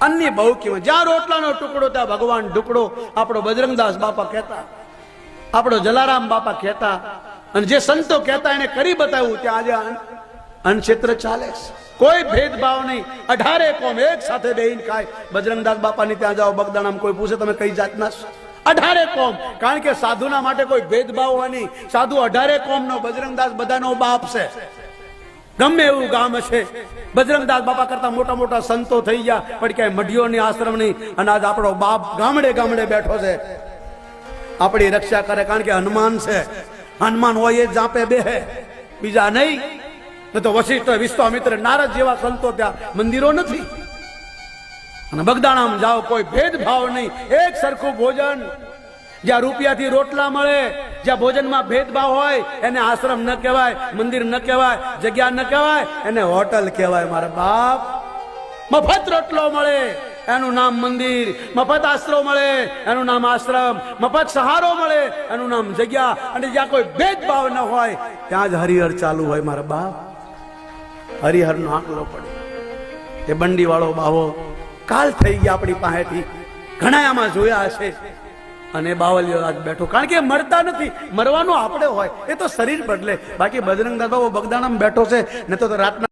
અન્ય બહુ કિંમત. જ્યાં રોટલાનો ટુકડો ત્યાં ભગવાન ઢુકડો. આપણો બજરંગદાસ બાપા કહેતા, આપણો જલારામ બાપા કહેતા, અને જે સંતો કહેતા એને કરી બતાવ્યું. ત્યાં આજે અન્નક્ષેત્ર ચાલે છે, કોઈ ભેદભાવ નહીં. 18 કોમ એક સાથે બેહીને ખાય. બજરંગદાસ બાપાની ત્યાં જાઓ, બગદાણામાં કોઈ પૂછે તમે કઈ જાતના છો? 18 કોમ. કારણ કે સાધુના માટે કોઈ ભેદભાવ હોય નહીં. સાધુ 18 કોમ નો, બજરંગદાસ બધાનો બાપ છે. ગમે એવું ગામ હશે, બજરંગદાસ બાપા કરતા મોટા મોટા સંતો થઈ ગયા, પણ ક્યાંય મઢીઓની આશ્રમ નહીં. અને આજ આપણો બાપ ગામડે ગામડે બેઠો છે, આપણી રક્ષા કરે. કારણ કે હનુમાન છે, હનુમાન હોય એ જાપે બેહે, બીજા નહીં. તો વશિષ્ઠ, વિશ્વામિત્ર, નારદ જેવા સંતો ત્યાં મંદિરો નથી. અને બગદાણામાં જાઓ, કોઈ ભેદભાવ નહીં, એક સરખું ભોજન. જ્યાં રૂપિયાથી રોટલા મળે, જ્યાં ભોજનમાં ભેદભાવ હોય, એને આશ્રમ ન કહેવાય, મંદિર ન કહેવાય, જગ્યા ન કહેવાય, એને હોટલ કહેવાય. મારા બાપ, મફત રોટલો મળે એનું નામ મંદિર, મફત આશરો મળે એનું નામ આશ્રમ, મફત સહારો મળે એનું નામ જગ્યા. અને જ્યાં કોઈ ભેદભાવ ન હોય ત્યાં જ હરિહર ચાલુ હોય. મારા બાપ, હરિહર નો આંકલો પડે. એ બંડી વાળો બાવો કાલ થઈ ગયા આપણી પાસેથી, ઘણા આમાં જોયા હશે. અને બાવલિયો આજ બેઠો, કારણ કે મરતા નથી. મરવાનું આપણે હોય, એ તો શરીર બદલે. બાકી બજરંગદાસ બાબો બગદાણામાં બેઠો છે, ને તો રાતના